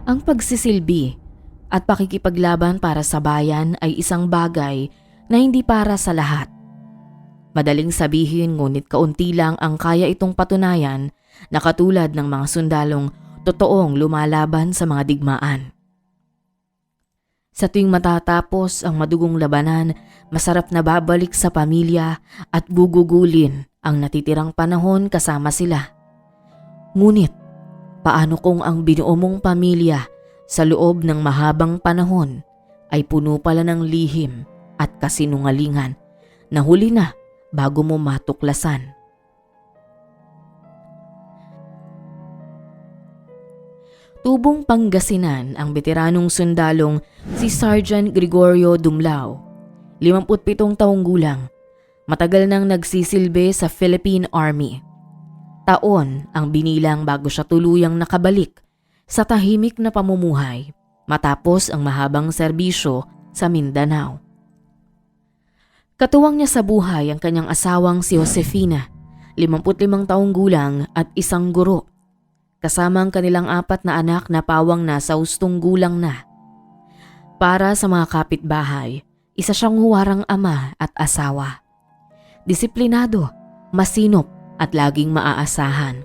Ang pagsisilbi at pakikipaglaban para sa bayan ay isang bagay na hindi para sa lahat. Madaling sabihin ngunit kaunti lang ang kaya itong patunayan na katulad ng mga sundalong totoong lumalaban sa mga digmaan. Sa tuwing matatapos ang madugong labanan, masarap na babalik sa pamilya at gugugulin ang natitirang panahon kasama sila. Ngunit, paano kung ang binuo mong pamilya sa loob ng mahabang panahon ay puno pala ng lihim at kasinungalingan na huli na bago mo matuklasan? Tubong Pangasinan ang veteranong sundalong si Sergeant Gregorio Dumlao, 57 taong gulang. Matagal nang nagsisilbi sa Philippine Army. Taon ang binilang bago siya tuluyang nakabalik sa tahimik na pamumuhay matapos ang mahabang serbisyo sa Mindanao. Katuwang niya sa buhay ang kanyang asawang si Josefina, 55 taong gulang at isang guro. Kasama ang kanilang 4 na anak na pawang nasa hustong gulang na. Para sa mga kapitbahay, isa siyang huwarang ama at asawa. Disiplinado, masinop at laging maaasahan.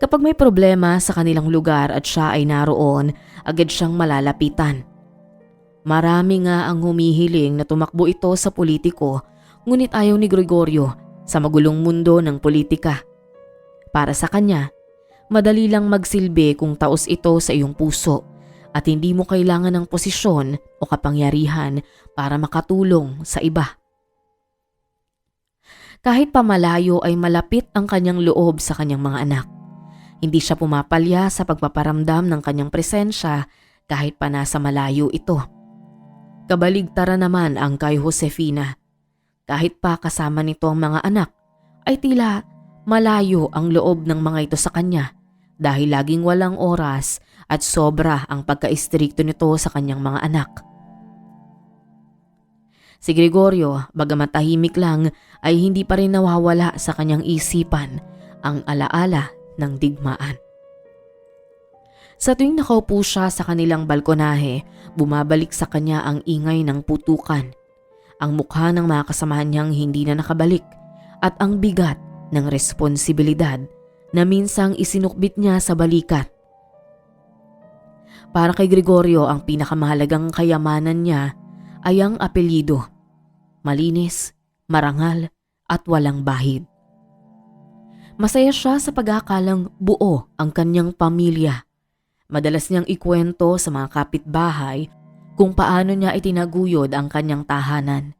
Kapag may problema sa kanilang lugar at siya ay naroon, agad siyang malalapitan. Marami nga ang humihiling na tumakbo ito sa politiko, ngunit ayaw ni Gregorio sa magulong mundo ng politika. Para sa kanya, madali lang magsilbi kung taos ito sa iyong puso at hindi mo kailangan ng posisyon o kapangyarihan para makatulong sa iba. Kahit pamalayo ay malapit ang kanyang loob sa kanyang mga anak. Hindi siya pumapalya sa pagpaparamdam ng kanyang presensya kahit pa nasa malayo ito. Kabaligtaran naman ang kay Josefina. Kahit pa kasama nito ang mga anak, ay tila malayo ang loob ng mga ito sa kanya dahil laging walang oras at sobra ang pagka-istrikto nito sa kanyang mga anak. Si Gregorio, bagamat tahimik lang, ay hindi pa rin nawawala sa kanyang isipan ang alaala ng digmaan. Sa tuwing nakaupo siya sa kanilang balkonahe, bumabalik sa kanya ang ingay ng putukan, ang mukha ng mga kasamahan niyang hindi na nakabalik at ang bigat ng responsibilidad na minsang isinukbit niya sa balikat. Para kay Gregorio, ang pinakamahalagang kayamanan niya ay ang apelyido. Malinis, marangal at walang bahid. Masaya siya sa pag-aakalang buo ang kanyang pamilya. Madalas niyang ikwento sa mga kapitbahay kung paano niya itinaguyod ang kanyang tahanan,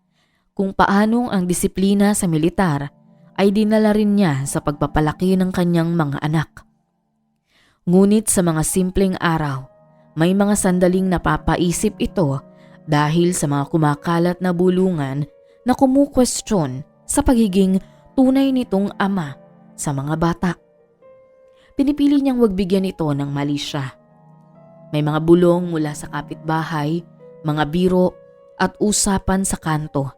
kung paanong ang disiplina sa militar ay dinala rin niya sa pagpapalaki ng kanyang mga anak. Ngunit sa mga simpleng araw, may mga sandaling napapaisip ito dahil sa mga kumakalat na bulungan na kumukwestiyon sa pagiging tunay nitong ama sa mga bata. Pinipili niyang wag bigyan ito ng mali siya. May mga bulong mula sa kapitbahay, mga biro at usapan sa kanto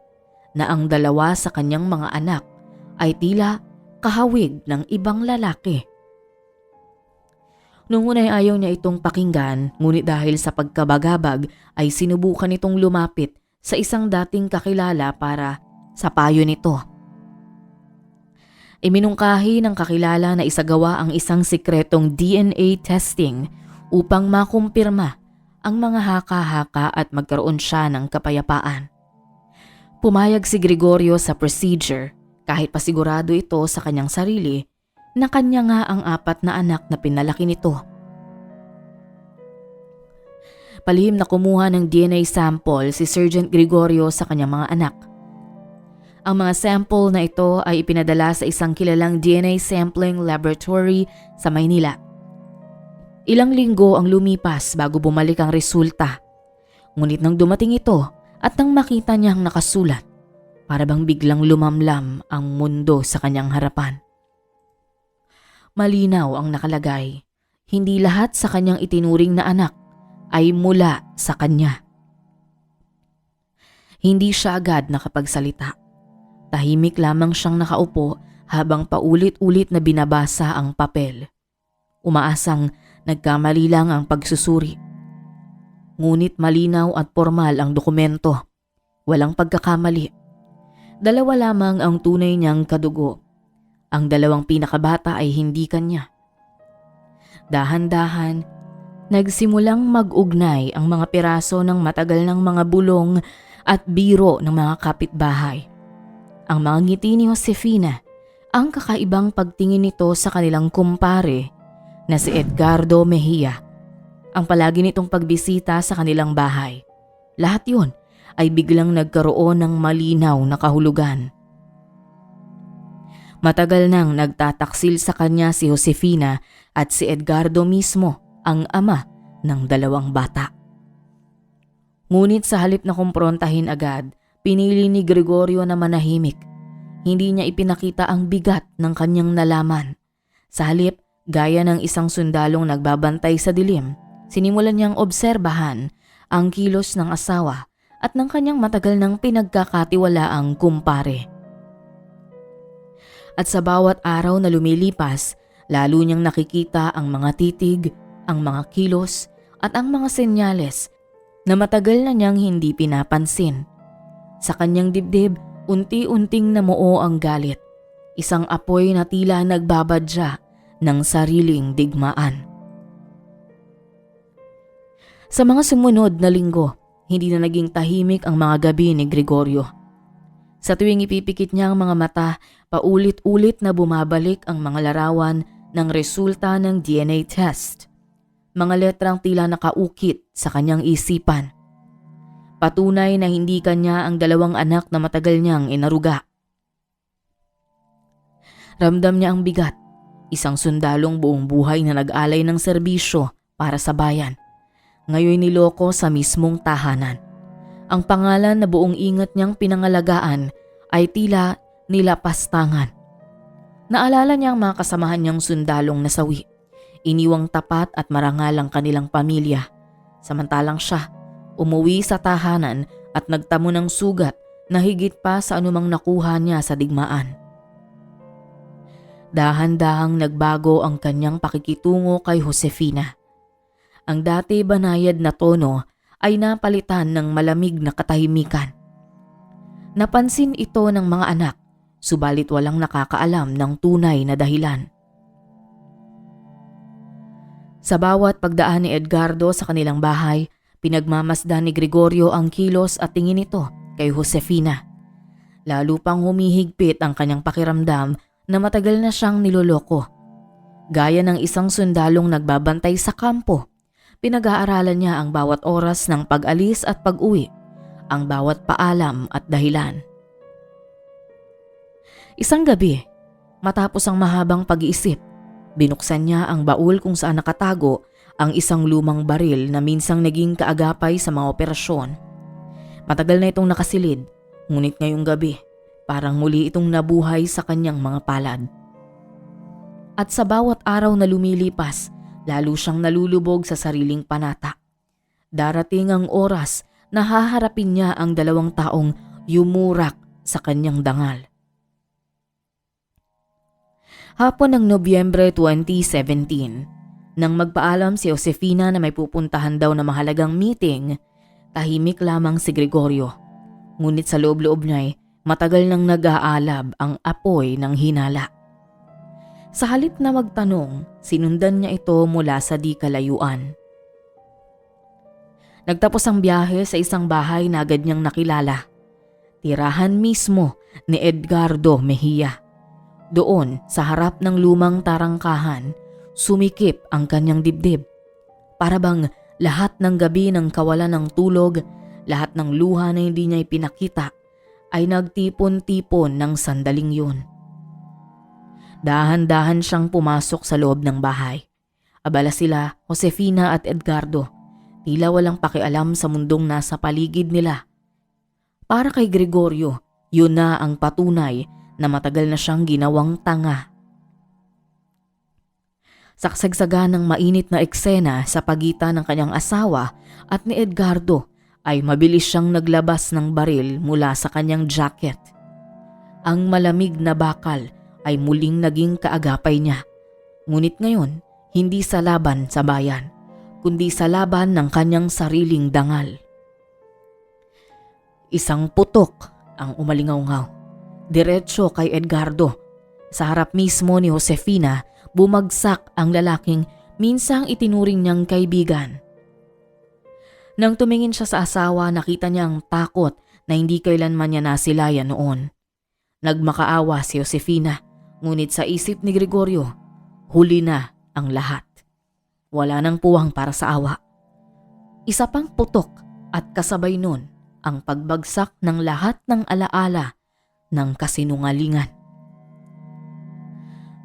na ang dalawa sa kanyang mga anak ay tila kahawig ng ibang lalaki. Noong una ay ayaw niya itong pakinggan, ngunit dahil sa pagkabagabag ay sinubukan itong lumapit sa isang dating kakilala para sa payo nito. Iminungkahi ng kakilala na isagawa ang isang sikretong DNA testing upang makumpirma ang mga haka-haka at magkaroon siya ng kapayapaan. Pumayag si Gregorio sa procedure kahit pasigurado ito sa kanyang sarili na kanya nga ang 4 na anak na pinalaki nito. Palihim na kumuha ng DNA sample si Sergeant Gregorio sa kanyang mga anak. Ang mga sample na ito ay ipinadala sa isang kilalang DNA sampling laboratory sa Maynila. Ilang linggo ang lumipas bago bumalik ang resulta. Ngunit nang dumating ito at nang makita niyang nakasulat, para bang biglang lumamlam ang mundo sa kanyang harapan. Malinaw ang nakalagay, hindi lahat sa kanyang itinuring na anak ay mula sa kanya. Hindi siya agad nakapagsalita. Tahimik lamang siyang nakaupo habang paulit-ulit na binabasa ang papel. Umaasang Nagkamali lang ang pagsusuri. Ngunit malinaw at formal ang dokumento. Walang pagkakamali. Dalawa lamang ang tunay niyang kadugo. Ang dalawang pinakabata ay hindi kanya. Dahan-dahan, nagsimulang mag-ugnay ang mga piraso ng matagal ng mga bulong at biro ng mga kapitbahay. Ang mga ngiti ni Josefina, ang kakaibang pagtingin nito sa kanilang kumpare na si Edgardo Mejia, ang palagi nitong pagbisita sa kanilang bahay. Lahat yun ay biglang nagkaroon ng malinaw na kahulugan. Matagal nang nagtataksil sa kanya si Josefina at si Edgardo mismo ang ama ng dalawang bata. Ngunit sa halip na kumprontahin agad, pinili ni Gregorio na manahimik. Hindi niya ipinakita ang bigat ng kanyang nalaman. Sa halip, gaya ng isang sundalong nagbabantay sa dilim, sinimulan niyang obserbahan ang kilos ng asawa at ng kanyang matagal ng pinagkakatiwalaang kumpare. At sa bawat araw na lumilipas, lalo niyang nakikita ang mga titig, ang mga kilos at ang mga senyales na matagal na niyang hindi pinapansin. Sa kanyang dibdib, unti-unting namuo ang galit. Isang apoy na tila nagbabadya ng sariling digmaan. Sa mga sumunod na linggo, hindi na naging tahimik ang mga gabi ni Gregorio. Sa tuwing ipipikit niya ang mga mata, paulit-ulit na bumabalik ang mga larawan ng resulta ng DNA test. Mga letrang tila nakaukit sa kanyang isipan. Patunay na hindi kanya ang dalawang anak na matagal niyang inaruga. Ramdam niya ang bigat, isang sundalong buong buhay na nag-alay ng serbisyo para sa bayan. Ngayon niloko sa mismong tahanan. Ang pangalan na buong ingat niyang pinangalagaan ay tila nilapastangan. Naalala niya ang mga kasamahan niyang sundalong nasawi. Iniwang tapat at marangal ang kanilang pamilya. Samantalang siya, umuwi sa tahanan at nagtamo ng sugat na higit pa sa anumang nakuha niya sa digmaan. Dahan-dahang nagbago ang kanyang pakikitungo kay Josefina. Ang dati banayad na tono ay napalitan ng malamig na katahimikan. Napansin ito ng mga anak, subalit walang nakakaalam ng tunay na dahilan. Sa bawat pagdaan ni Edgardo sa kanilang bahay, pinagmamasdan ni Gregorio ang kilos at tingin nito kay Josefina. Lalo pang humihigpit ang kanyang pakiramdam na matagal na siyang niloloko. Gaya ng isang sundalong nagbabantay sa kampo, pinag-aaralan niya ang bawat oras ng pag-alis at pag-uwi, ang bawat paalam at dahilan. Isang gabi, matapos ang mahabang pag-iisip, binuksan niya ang baul kung saan nakatago ang isang lumang baril na minsang naging kaagapay sa mga operasyon. Matagal na itong nakasilid, ngunit ngayong gabi, parang muli itong nabuhay sa kanyang mga palad. At sa bawat araw na lumilipas, lalo siyang nalulubog sa sariling panata. Darating ang oras na haharapin niya ang dalawang taong yumurak sa kanyang dangal. Hapon ng Nobyembre 2017, nang magpaalam si Josefina na may pupuntahan daw na mahalagang meeting, tahimik lamang si Gregorio. Ngunit sa loob-loob niya'y matagal nang nag-aalab ang apoy ng hinala. Sa halip na magtanong, sinundan niya ito mula sa di kalayuan. Nagtapos ang biyahe sa isang bahay na agad niyang nakilala. Tirahan mismo ni Edgardo Mejia. Doon, sa harap ng lumang tarangkahan, sumikip ang kanyang dibdib. Para bang lahat ng gabi ng kawalan ng tulog, lahat ng luha na hindi niya ipinakita, ay nagtipon-tipon ng sandaling yun. Dahan-dahan siyang pumasok sa loob ng bahay. Abala sila, Josefina at Edgardo, tila walang pakialam sa mundong nasa paligid nila. Para kay Gregorio, yun na ang patunay na matagal na siyang ginawang tanga. Saksagsagan ng mainit na eksena sa pagitan ng kanyang asawa at ni Edgardo ay mabilis siyang naglabas ng baril mula sa kanyang jacket. Ang malamig na bakal ay muling naging kaagapay niya. Ngunit ngayon, Hindi sa laban sa bayan, kundi sa laban ng kanyang sariling dangal. Isang putok ang umalingaw-ngaw, diretso kay Edgardo. Sa harap mismo ni Josefina, bumagsak ang lalaking minsang itinuring niyang kaibigan. Nang tumingin siya sa asawa, nakita niya ang takot na hindi kailanman niya nasilayan noon. Nagmakaawa si Josefina, ngunit sa isip ni Gregorio, huli na ang lahat. Wala nang puwang para sa awa. Isa pang putok at kasabay nun ang pagbagsak ng lahat ng alaala ng kasinungalingan.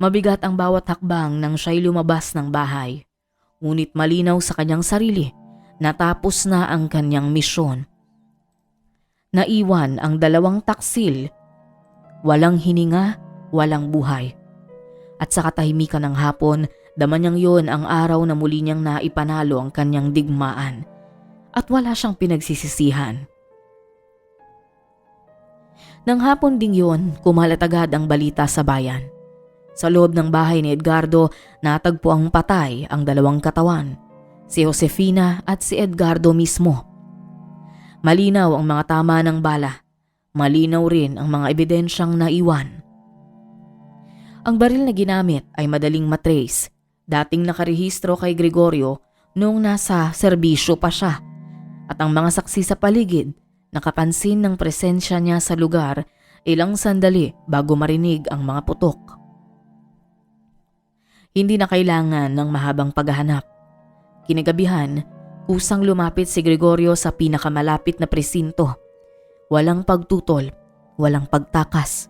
Mabigat ang bawat hakbang nang siya'y lumabas ng bahay, ngunit malinaw sa kanyang sarili na tapos na ang kanyang misyon. Naiwan ang 2 taksil, walang hininga, walang buhay. At sa katahimikan ng hapon, dama niyang yun ang araw na muli niyang naipanalo ang kanyang digmaan at wala siyang pinagsisisihan. Nang hapon ding yun, kumalat agad ang balita sa bayan. Sa loob ng bahay ni Edgardo, natagpo ang patay ang 2 katawan, si Josefina at si Edgardo mismo. Malinaw ang mga tama ng bala, malinaw rin ang mga ebidensyang naiwan. Ang baril na ginamit ay madaling matrace, dating nakarehistro kay Gregorio noong nasa serbisyo pa siya, at ang mga saksi sa paligid nakapansin ng presensya niya sa lugar ilang sandali bago marinig ang mga putok. Hindi na kailangan ng mahabang paghahanap. Kinagabihan, kusang lumapit si Gregorio sa pinakamalapit na presinto. Walang pagtutol, walang pagtakas.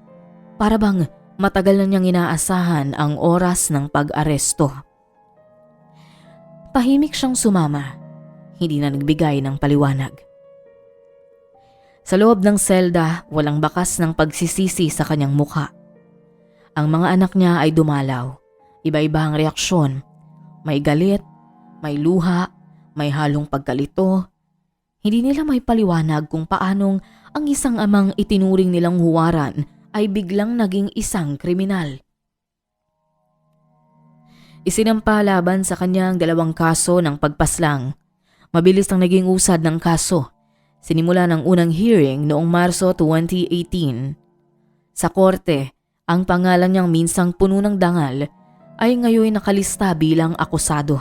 Para bang matagal na niyang inaasahan ang oras ng pag-aresto. Tahimik siyang sumama, hindi na nagbigay ng paliwanag. Sa loob ng selda, walang bakas ng pagsisisi sa kanyang mukha. Ang mga anak niya ay dumalaw. Iba-iba ang reaksyon. May galit, may luha, may halong pagkalito. Hindi nila may paliwanag kung paanong ang isang amang itinuring nilang huwaran ay biglang naging isang kriminal. Isinampa laban sa kanyang 2 kaso ng pagpaslang. Mabilis ang naging usad ng kaso. Sinimula ng unang hearing noong Marso 2018. Sa korte, ang pangalan niyang minsang puno ng dangal ay ngayon nakalista bilang akusado.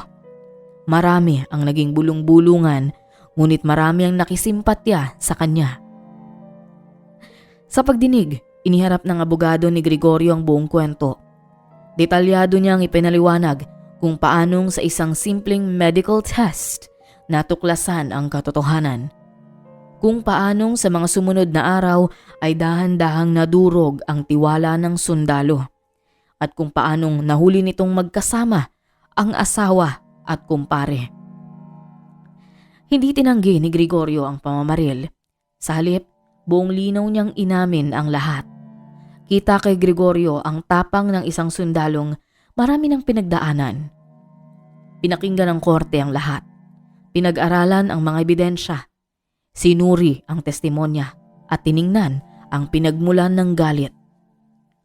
Marami ang naging bulong-bulungan, ngunit marami ang nakisimpatya sa kanya. Sa pagdinig, iniharap ng abogado ni Gregorio ang buong kwento. Detalyado niyang ipinaliwanag kung paanong sa isang simpleng medical test natuklasan ang katotohanan. Kung paanong sa mga sumunod na araw ay dahan-dahang nadurog ang tiwala ng sundalo. At kung paanong nahuli nitong magkasama ang asawa at kumpare. Hindi tinanggi ni Gregorio ang pamamaril. Sa halip, buong linaw niyang inamin ang lahat. Kita kay Gregorio ang tapang ng isang sundalong marami ng pinagdaanan. Pinakinggan ng korte ang lahat. Pinag-aralan ang mga ebidensya. Sinuri ang testimonya at tiningnan ang pinagmulan ng galit.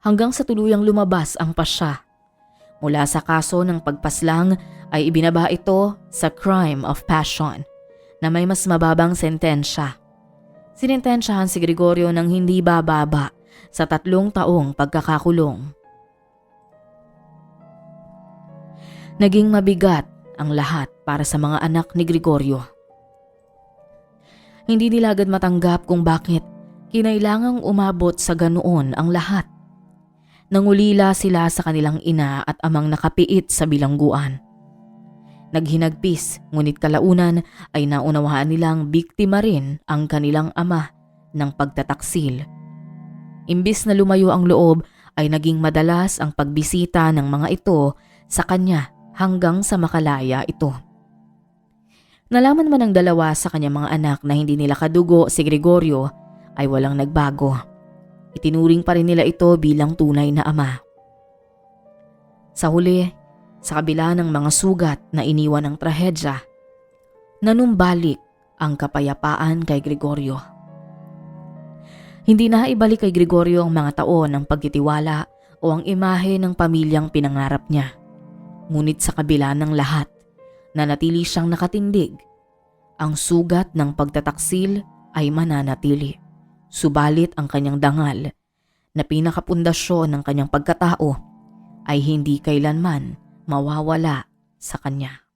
Hanggang sa tuluyang lumabas ang pasya. Mula sa kaso ng pagpaslang ay ibinaba ito sa crime of passion na may mas mababang sentensya. Sinintensyahan si Gregorio ng hindi bababa sa 3 taong pagkakakulong. Naging mabigat ang lahat para sa mga anak ni Gregorio. Hindi nila agad matanggap kung bakit kinailangang umabot sa ganoon ang lahat. Nangulila sila sa kanilang ina at amang nakapiit sa bilangguan. Naghinagpis, ngunit kalaunan ay naunawaan nilang biktima rin ang kanilang ama ng pagtataksil. Imbis na lumayo ang loob ay naging madalas ang pagbisita ng mga ito sa kanya hanggang sa makalaya ito. Nalaman man ng 2 sa kanyang mga anak na hindi nila kadugo si Gregorio ay walang nagbago. Itinuring pa rin nila ito bilang tunay na ama. Sa huli, sa kabila ng mga sugat na iniwan ng trahedya, nanumbalik ang kapayapaan kay Gregorio. Hindi na ibalik kay Gregorio ang mga taon ng pagtitiwala o ang imahe ng pamilyang pinangarap niya. Ngunit sa kabila ng lahat, nanatili siyang nakatindig. Ang sugat ng pagtataksil ay mananatili. Subalit ang kanyang dangal na pinakapundasyon ng kanyang pagkatao ay hindi kailanman mawawala sa kanya.